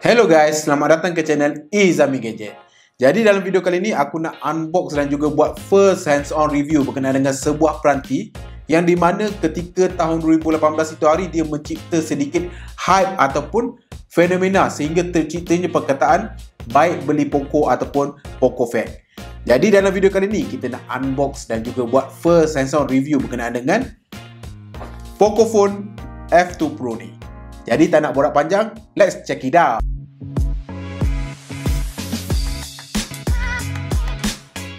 Hello guys, selamat datang ke channel Izami Gadget. Jadi dalam video kali ini aku nak unbox dan juga buat first hands-on review berkenaan dengan sebuah peranti yang di mana ketika tahun 2018 itu hari dia mencipta sedikit hype ataupun fenomena sehingga terciptanya perkataan baik beli Poco ataupun Poco Fan. Jadi dalam video kali ini kita nak unbox dan juga buat first hands-on review berkenaan dengan Pocophone F2 Pro ni. Jadi tak nak borak panjang, let's check it out.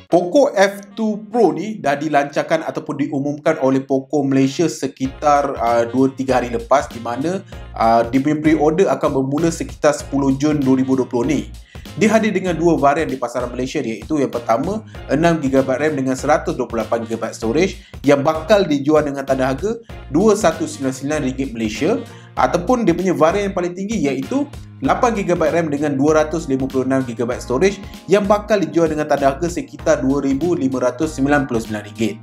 Poco F2 Pro ni dah dilancarkan ataupun diumumkan oleh Poco Malaysia sekitar 2-3 hari lepas, di mana dia punya pre-order akan bermula sekitar 10 Jun 2020 ni. Dia hadir dengan dua varian di pasaran Malaysia, iaitu yang pertama 6GB RAM dengan 128GB storage yang bakal dijual dengan tanda harga RM2199 Malaysia, ataupun dia punya varian yang paling tinggi iaitu 8GB RAM dengan 256GB storage yang bakal dijual dengan tanda harga sekitar RM2,599.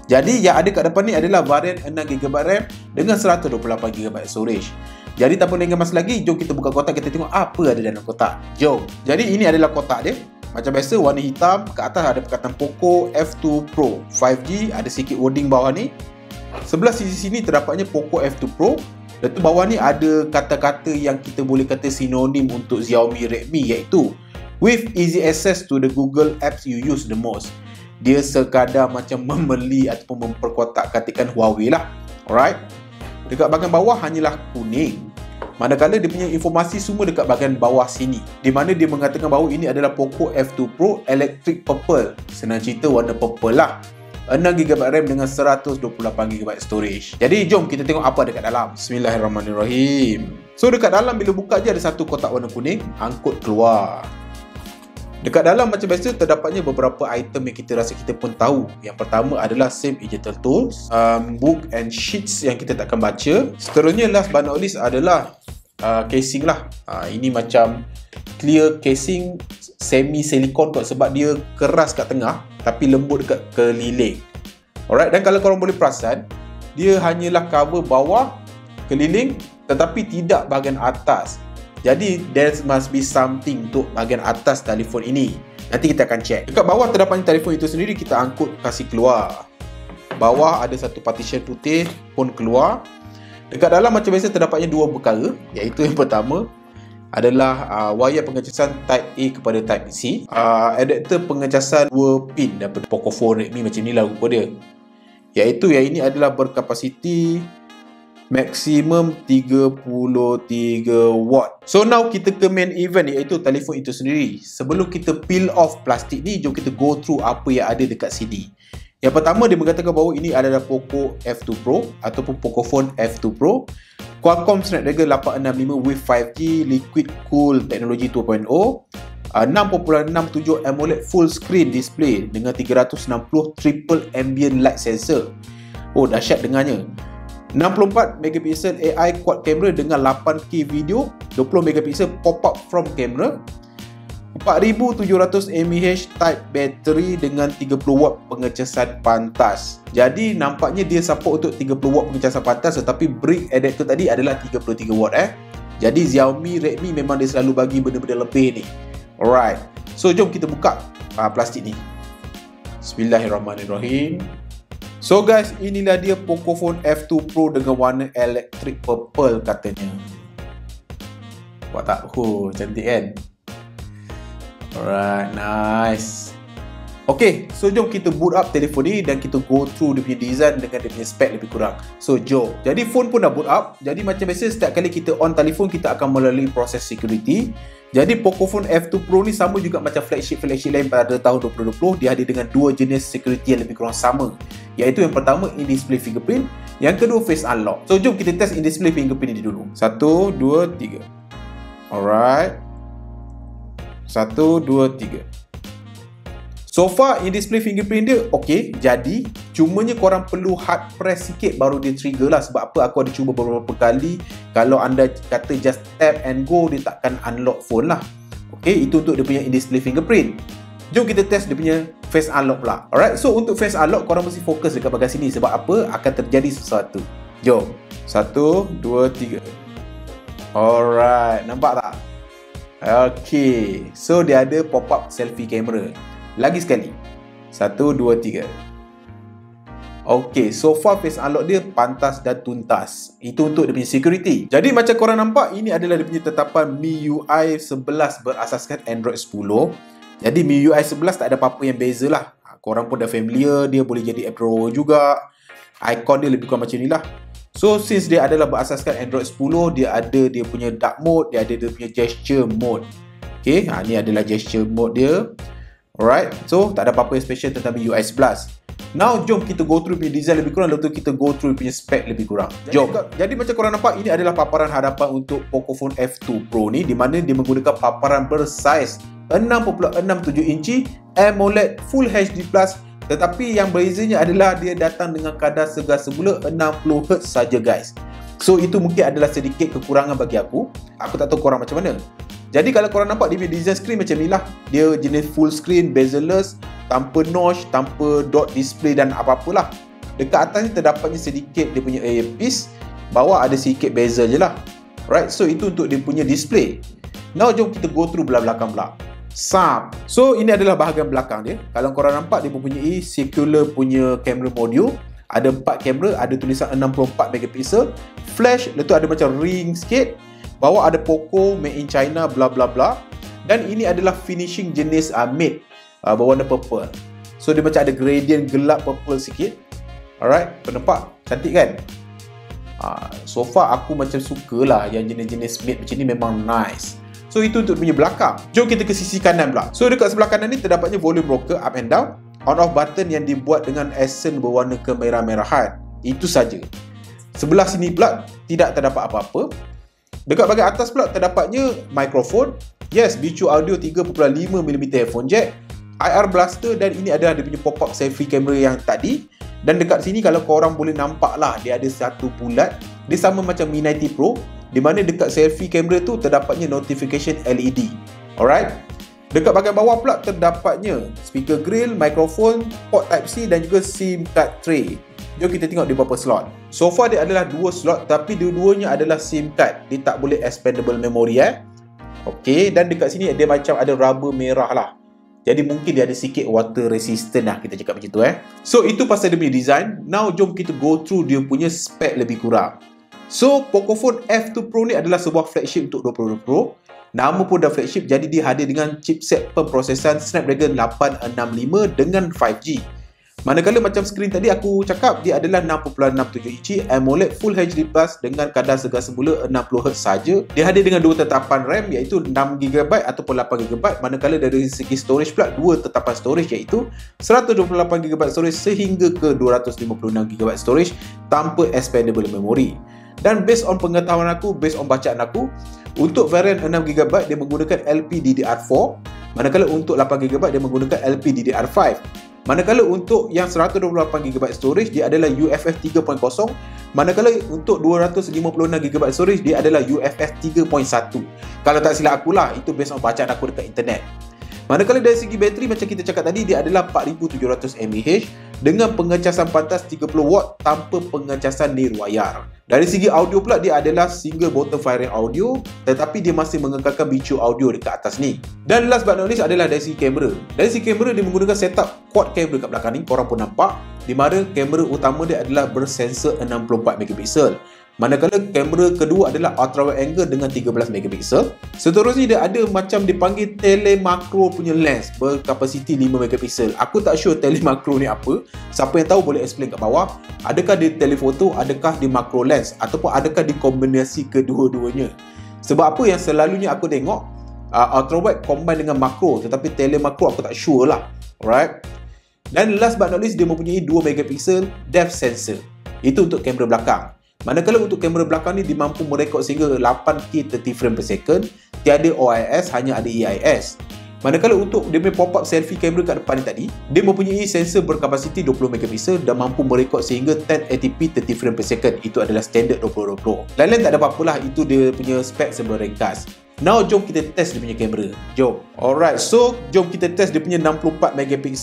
Jadi yang ada kat depan ni adalah varian 6GB RAM dengan 128GB storage. Jadi tanpa lengah masa lagi, jom kita buka kotak, kita tengok apa ada dalam kotak. Jom. Jadi ini adalah kotak dia. Macam biasa warna hitam, ke atas ada perkataan Poco F2 Pro 5G, ada sikit wording bawah ni. Sebelah sisi sini terdapatnya Poco F2 Pro. Lepas bawah ni ada kata-kata yang kita boleh kata sinonim untuk Xiaomi Redmi, iaitu with easy access to the Google apps you use the most. Dia sekadar macam memeli ataupun memperkotak-katikkan Huawei lah. Alright. Dekat bahagian bawah hanyalah kuning, manakala dia punya informasi semua dekat bahagian bawah sini, di mana dia mengatakan bahawa ini adalah Poco F2 Pro Electric Purple. Senang cerita warna purple lah. 6GB RAM dengan 128GB storage. Jadi jom kita tengok apa dekat dalam. Bismillahirrahmanirrahim. So dekat dalam bila buka je ada satu kotak warna kuning, angkut keluar. Dekat dalam macam biasa terdapatnya beberapa item yang kita rasa kita pun tahu. Yang pertama adalah same digital tools, book and sheets yang kita takkan baca. Seterusnya last but not least adalah casing lah. Ini macam clear casing semi silikon kot, sebab dia keras kat tengah tapi lembut dekat keliling. Alright, dan kalau korang boleh perasan, dia hanyalah cover bawah keliling tetapi tidak bahagian atas. Jadi there must be something untuk bahagian atas telefon ini. Nanti kita akan check. Dekat bawah terdapatnya telefon itu sendiri, kita angkut kasih keluar. Bawah ada satu partition putih pun keluar. Dekat dalam macam biasa terdapatnya dua perkara, iaitu yang pertama adalah wayar pengecasan Type A kepada Type C, adapter pengecasan 2 pin daripada Pocophone Redmi macam inilah rupa dia, iaitu yang ini adalah berkapasiti maksimum 33 watt. So now kita ke main event, iaitu telefon itu sendiri. Sebelum kita peel off plastik ni, jom kita go through apa yang ada dekat sini. Yang pertama dia mengatakan bahawa ini adalah Poco F2 Pro ataupun Pocophone F2 Pro, Qualcomm Snapdragon 865 with 5G liquid cool teknologi 2.0, 6.67 AMOLED full screen display dengan 360 triple ambient light sensor. Oh, dahsyat dengannya. 64 megapixel AI quad camera dengan 8K video, 20 megapixel pop-up front camera, 4700 mAh type battery dengan 30 watt pengecasan pantas. Jadi nampaknya dia support untuk 30 watt pengecasan pantas, tetapi brick adapter tadi adalah 33 watt Jadi Xiaomi Redmi memang dia selalu bagi benda-benda lebih ni. Alright. So jom kita buka plastik ni. Bismillahirrahmanirrahim. So guys, inilah dia Pocophone F2 Pro dengan warna electric purple katanya. Buat tak? Cantik kan? Alright, nice. Okay, so jom kita boot up telefon ni dan kita go through dia punya design dengan dia punya spek lebih kurang. So jom. Jadi phone pun dah boot up. Jadi macam biasa setiap kali kita on telefon, kita akan melalui proses security. Jadi Pocophone F2 Pro ni sama juga macam flagship lain pada tahun 2020. Dia hadir dengan dua jenis security yang lebih kurang sama, iaitu yang pertama in-display fingerprint, yang kedua face unlock. So jom kita test in-display fingerprint ni dulu. 1, 2, 3. Alright. 1, 2, 3. So far in-display fingerprint dia ok. Jadi cumanya korang perlu hard press sikit baru dia trigger lah. Sebab apa, aku ada cuba beberapa kali. Kalau anda kata just tap and go, dia takkan unlock phone lah. Ok, itu untuk dia punya in-display fingerprint. Jom kita test dia punya face unlock pula. Alright, so untuk face unlock korang mesti fokus dekat bahagian sini. Sebab apa, akan terjadi sesuatu. Jom. 1, 2, 3. Alright, nampak tak? Okay, so dia ada pop-up selfie camera. Lagi sekali. 1, 2, 3. Okay, so far face unlock dia pantas dan tuntas. Itu untuk dia punya security. Jadi macam korang nampak, ini adalah dia punya tetapan MIUI 11 berasaskan Android 10. Jadi MIUI 11 tak ada apa-apa yang beza lah. Korang pun dah familiar, dia boleh jadi app drawer juga. Icon dia lebih kurang macam ni lah. So since dia adalah berasaskan Android 10, dia ada dia punya dark mode, dia ada dia punya gesture mode. Okay, ni adalah gesture mode dia. Alright, so tak ada apa-apa yang special tentang MIUI 11. Now jom kita go through punya design lebih kurang, lepas tu kita go through punya spek lebih kurang. Jom. Jadi macam korang nampak, ini adalah paparan hadapan untuk Pocophone F2 Pro ni, di mana dia menggunakan paparan bersaiz 6.67 inci AMOLED Full HD+. Tetapi yang berizanya adalah dia datang dengan kadar segar semula 60Hz saja guys. So itu mungkin adalah sedikit kekurangan bagi aku. Aku tak tahu korang macam mana. Jadi kalau korang nampak dia punya design screen macam ni lah. Dia jenis full screen, bezel-less, tanpa notch, tanpa dot display dan apa-apalah. Dekat atas ni terdapatnya sedikit dia punya earpiece. Bawah ada sedikit bezel je lah. Right, so itu untuk dia punya display. Now jom kita go through belah belakang pula. So ini adalah bahagian belakang dia. Kalau korang nampak, dia mempunyai circular punya camera module. Ada 4 kamera, ada tulisan 64 megapixel, flash, lepas tu ada macam ring sikit. Bawah ada Poco, made in China, bla bla bla. Dan ini adalah finishing jenis matte, berwarna purple. So dia macam ada gradient gelap purple sikit. Alright, kau nampak? Cantik kan? So far aku macam sukalah yang jenis-jenis matte macam ni, memang nice. So itu untuk punya belakang. Jom kita ke sisi kanan pula. So dekat sebelah kanan ni terdapatnya volume rocker up and down, on off button yang dibuat dengan accent berwarna kemerah-merahan. Itu saja. Sebelah sini pula tidak terdapat apa-apa. Dekat bahagian atas pula terdapatnya mikrofon. Yes, bicu audio 3.5mm headphone jack, IR blaster, dan ini adalah dia punya pop-up selfie camera yang tadi. Dan dekat sini kalau korang boleh nampak lah, dia ada satu bulat. Dia sama macam Mi 90 Pro, di mana dekat selfie camera tu terdapatnya notification LED. Alright. Dekat bahagian bawah pula terdapatnya speaker grill, mikrofon, port Type-C dan juga SIM card tray. Jom kita tengok dia berapa slot. So far dia adalah 2 slot, tapi dua-duanya adalah SIM card. Dia tak boleh expandable memory Okey, dan dekat sini dia macam ada rubber merah lah. Jadi mungkin dia ada sikit water resistant lah, kita cakap macam tu So itu pasal dia punya design. Now jom kita go through dia punya spek lebih kurang. So Pocophone F2 Pro ni adalah sebuah flagship untuk 2020 Pro. Nama pun dah flagship, jadi dia hadir dengan chipset pemprosesan Snapdragon 865 dengan 5G. Manakala macam skrin tadi aku cakap, dia adalah 6.67 inci AMOLED Full HD+ dengan kadar segar semula 60Hz saja. Dia hadir dengan 2 tetapan RAM, iaitu 6GB ataupun 8GB. Manakala dari segi storage pula, 2 tetapan storage, iaitu 128GB storage sehingga ke 256GB storage tanpa expandable memory. Dan based on pengetahuan aku, based on bacaan aku, untuk varian 6GB dia menggunakan LPDDR4, manakala untuk 8GB dia menggunakan LPDDR5. Manakala untuk yang 128GB storage dia adalah UFS 3.0, manakala untuk 256GB storage dia adalah UFS 3.1. Kalau tak silap akulah, itu based on bacaan aku dekat internet. Manakala dari segi bateri, macam kita cakap tadi, dia adalah 4700 mAh dengan pengecasan pantas 30W tanpa pengecasan nirwayar. Dari segi audio pula, dia adalah single bottom firing audio, tetapi dia masih mengekalkan bicu audio dekat atas ni. Dan last but not least adalah dari segi kamera. Dari segi kamera, dia menggunakan setup quad kamera kat belakang ni, korang pun nampak, di mana kamera utama dia adalah bersensor 64MP. Manakala kamera kedua adalah ultra wide angle dengan 13MP. Seterusnya dia ada macam dipanggil telemakro punya lens berkapasiti 5MP. Aku tak sure telemakro ni apa. Siapa yang tahu boleh explain kat bawah. Adakah dia telefoto, adakah dia makro lens, ataupun adakah dikombinasi kedua-duanya. Sebab apa yang selalunya aku tengok ultra wide combine dengan makro, tetapi telemakro aku tak sure lah. Alright. Dan last but not least, dia mempunyai 2MP depth sensor. Itu untuk kamera belakang. Manakala untuk kamera belakang ni dia mampu merekod sehingga 8K 30 frame per second, tiada OIS, hanya ada EIS. Manakala untuk dia punya pop-up selfie kamera kat depan ni tadi, dia mempunyai sensor berkapasiti 20MP dan mampu merekod sehingga 1080p 30 frame per second. Itu adalah standard 2020 Pro. Lain-lain tak ada apa-apalah, itu dia punya spek secara ringkas. Now jom kita test dia punya kamera. Jom. Alright, so jom kita test dia punya 64MP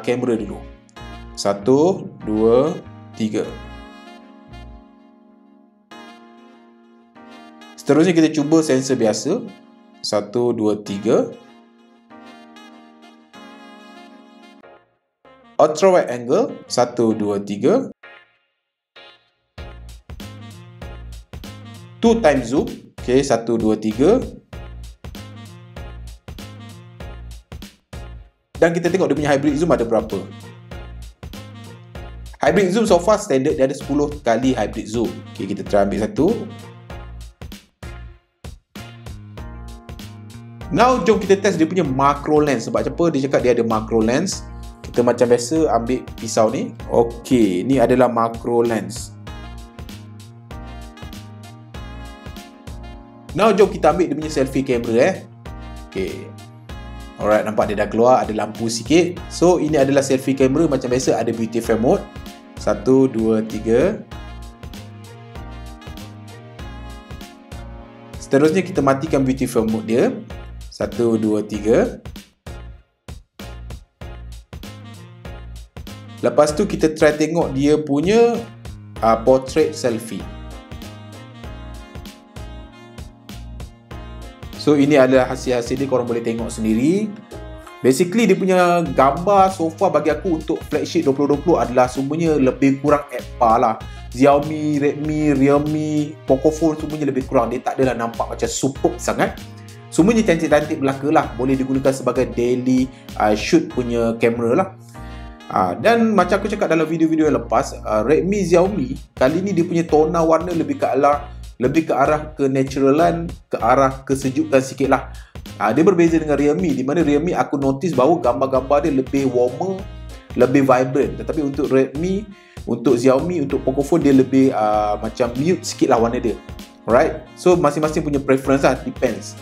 kamera dulu. 1, 2, 3. Seterusnya kita cuba sensor biasa. 1, 2, 3. Ultra wide angle 1, 2, 3. 2 times zoom. Okay, 1, 2, 3. Dan kita tengok dia punya hybrid zoom ada berapa. Hybrid zoom so far standard dia ada 10 kali hybrid zoom. Okay, kita try ambil satu. Now jom kita test dia punya macro lens. Sebab apa dia cakap dia ada macro lens. Kita macam biasa ambil pisau ni. Okay, ni adalah macro lens. Now jom kita ambil dia punya selfie camera Okay. Alright, nampak dia dah keluar, ada lampu sikit. So ini adalah selfie camera macam biasa, ada beauty frame mode. 1, 2, 3. Seterusnya kita matikan beauty frame mode dia. 1, 2, 3. Lepas tu kita try tengok dia punya portrait selfie. So ini adalah hasil-hasil dia, korang boleh tengok sendiri. Basically dia punya gambar so far bagi aku untuk flagship 2020 adalah semuanya lebih kurang at par lah. Xiaomi, Redmi, Realme, Pocophone semuanya lebih kurang. Dia tak adalah nampak macam superb sangat. Semuanya cantik-cantik belaka lah. Boleh digunakan sebagai daily shoot punya kamera lah. Dan macam aku cakap dalam video-video yang lepas, Redmi, Xiaomi kali ni dia punya tona warna lebih ke arah kenaturalan, ke arah kesejukan sikit lah. Dia berbeza dengan Realme, di mana Realme aku notice bahawa gambar-gambar dia lebih warmer, lebih vibrant. Tetapi untuk Redmi, untuk Xiaomi, untuk Pocophone dia lebih macam mute sikit lah warna dia. Alright, so masing-masing punya preference lah, depends.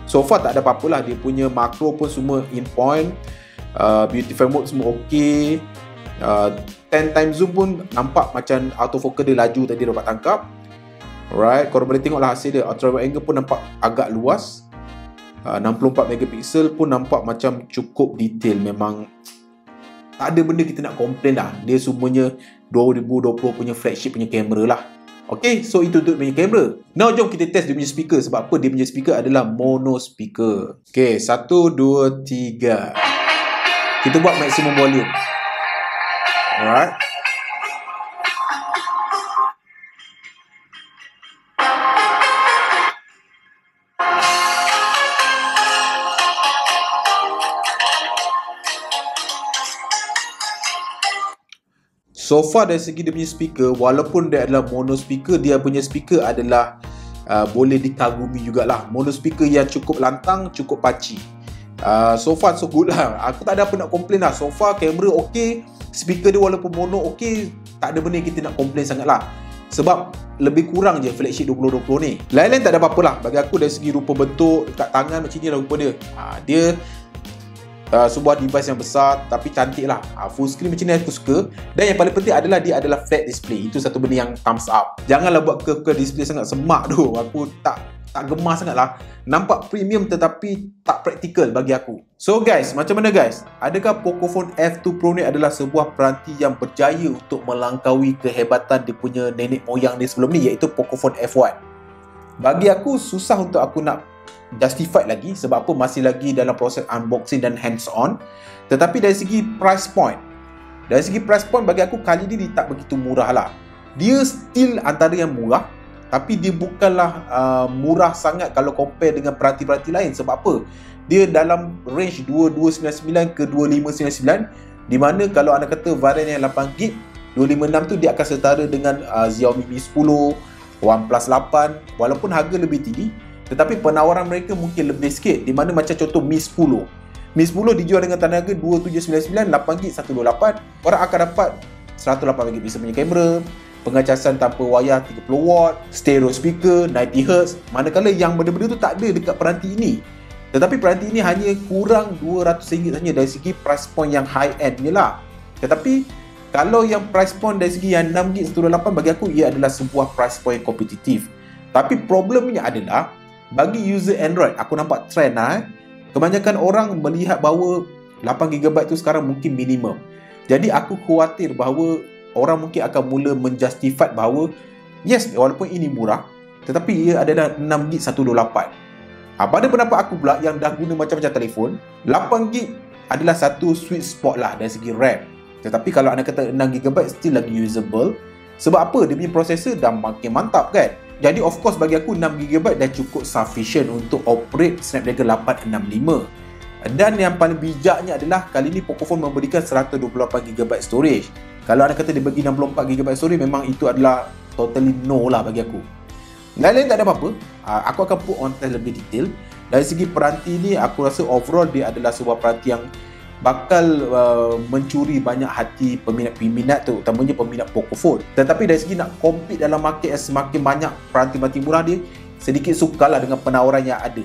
So far tak ada apa-apa lah, dia punya makro pun semua in point, beauty frame mode semua ok, 10 times zoom pun nampak macam autofocus dia laju tadi dapat tangkap. Alright, korang boleh tengoklah hasil dia. Ultra wide angle pun nampak agak luas. 64 megapiksel pun nampak macam cukup detail. Memang tak ada benda kita nak complain lah. Dia semuanya 2020 punya flagship punya kamera lah. Okay, so itu untuk punya kamera. Now jom kita test dia punya speaker. Sebab apa? Dia punya speaker adalah mono speaker. Okay, 1, 2, 3. Kita buat maximum volume. Alright. So far dari segi dia punya speaker, walaupun dia adalah mono speaker, dia punya speaker adalah boleh dikagumi jugalah. Mono speaker yang cukup lantang, cukup paci. So far so good lah. Aku tak ada apa nak complain lah. So far kamera ok, speaker dia walaupun mono ok, tak ada benda yang kita nak complain sangat lah. Sebab lebih kurang je flagship 2020 ni. Lain-lain tak ada apa-apa lah. Bagi aku dari segi rupa bentuk, kat tangan macam ni lah rupa dia. Dia sebuah device yang besar tapi cantik lah. Full screen macam ni aku suka. Dan yang paling penting adalah dia adalah flat display. Itu satu benda yang thumbs up. Janganlah buat curve display sangat semak tu. Aku tak gemar sangat lah. Nampak premium tetapi tak praktikal bagi aku. So guys, macam mana guys? Adakah Pocophone F2 Pro ni adalah sebuah peranti yang berjaya untuk melangkaui kehebatan dia punya nenek moyang dia sebelum ni, iaitu Pocophone F1? Bagi aku susah untuk aku nak justified lagi. Sebab apa? Masih lagi dalam proses unboxing dan hands on. Tetapi dari segi price point, bagi aku kali ni dia tak begitu murah lah. Dia still antara yang murah, tapi dia bukanlah murah sangat kalau compare dengan peranti-peranti lain. Sebab apa? Dia dalam range 2299 ke 2599, di mana kalau anda kata varian yang 8GB 256 tu dia akan setara dengan Xiaomi Mi 10, OnePlus 8. Walaupun harga lebih tinggi, tetapi penawaran mereka mungkin lebih sikit. Di mana macam contoh Mi 10 dijual dengan tanda harga 2799, 8GB 128. Orang akan dapat 108MP punya kamera, pengecasan tanpa wayar 30W, stereo speaker 90Hz. Manakala yang benda-benda tu tak ada dekat peranti ini. Tetapi peranti ini hanya kurang RM200 saja dari segi price point yang high end ni lah. Tetapi kalau yang price point dari segi yang 6GB 128, bagi aku ia adalah sebuah price point kompetitif. Tapi problemnya adalah bagi user Android, aku nampak trend lah, kebanyakan orang melihat bahawa 8GB tu sekarang mungkin minimum. Jadi aku khawatir bahawa orang mungkin akan mula menjustify bahawa yes, walaupun ini murah, tetapi ia adalah 6GB 128. Pada pendapat aku pula yang dah guna macam-macam telefon, 8GB adalah satu sweet spot lah dari segi RAM. Tetapi kalau anda kata 6GB still lagi usable. Sebab apa? Dia punya processor dah makin mantap kan. Jadi of course bagi aku 6GB dah cukup sufficient untuk operate Snapdragon 865. Dan yang paling bijaknya adalah kali ni Pocophone memberikan 128GB storage. Kalau anda kata dia bagi 64GB storage, memang itu adalah totally no lah bagi aku. Lain-lain tak ada apa-apa. Aku akan put on test lebih detail. Dari segi peranti ni, aku rasa overall dia adalah sebuah peranti yang bakal mencuri banyak hati peminat-peminat tu, utamanya peminat Pocophone. Tetapi dari segi nak compete dalam market yang semakin banyak peranti-peranti murah, dia sedikit sukarlah dengan penawaran yang ada.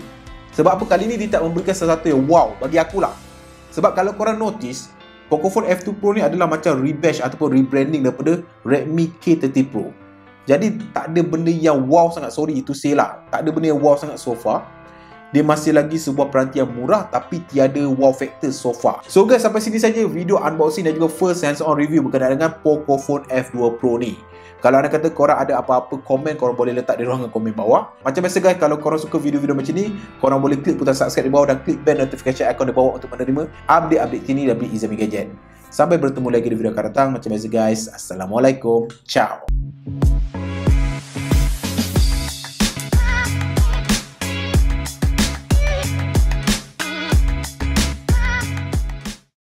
Sebab apa kali ni dia tak memberikan sesuatu yang wow bagi akulah. Sebab kalau korang notice, Pocophone F2 Pro ni adalah macam rebash ataupun rebranding daripada Redmi K30 Pro. Jadi tak ada benda yang wow sangat, sorry itu say lah. Tak ada benda yang wow sangat so far. Dia masih lagi sebuah peranti yang murah tapi tiada wow factor so far. So guys, sampai sini saja video unboxing dan juga first hands-on review berkenaan dengan Pocophone F2 Pro ni. Kalau anda kata korang ada apa-apa komen, korang boleh letak di ruangan komen bawah. Macam biasa guys, kalau korang suka video-video macam ni, korang boleh klik butang subscribe di bawah dan klik bell notification icon di bawah untuk menerima update-update terkini dari Izami Gadget. Sampai bertemu lagi di video akan datang. Macam biasa guys, Assalamualaikum. Ciao.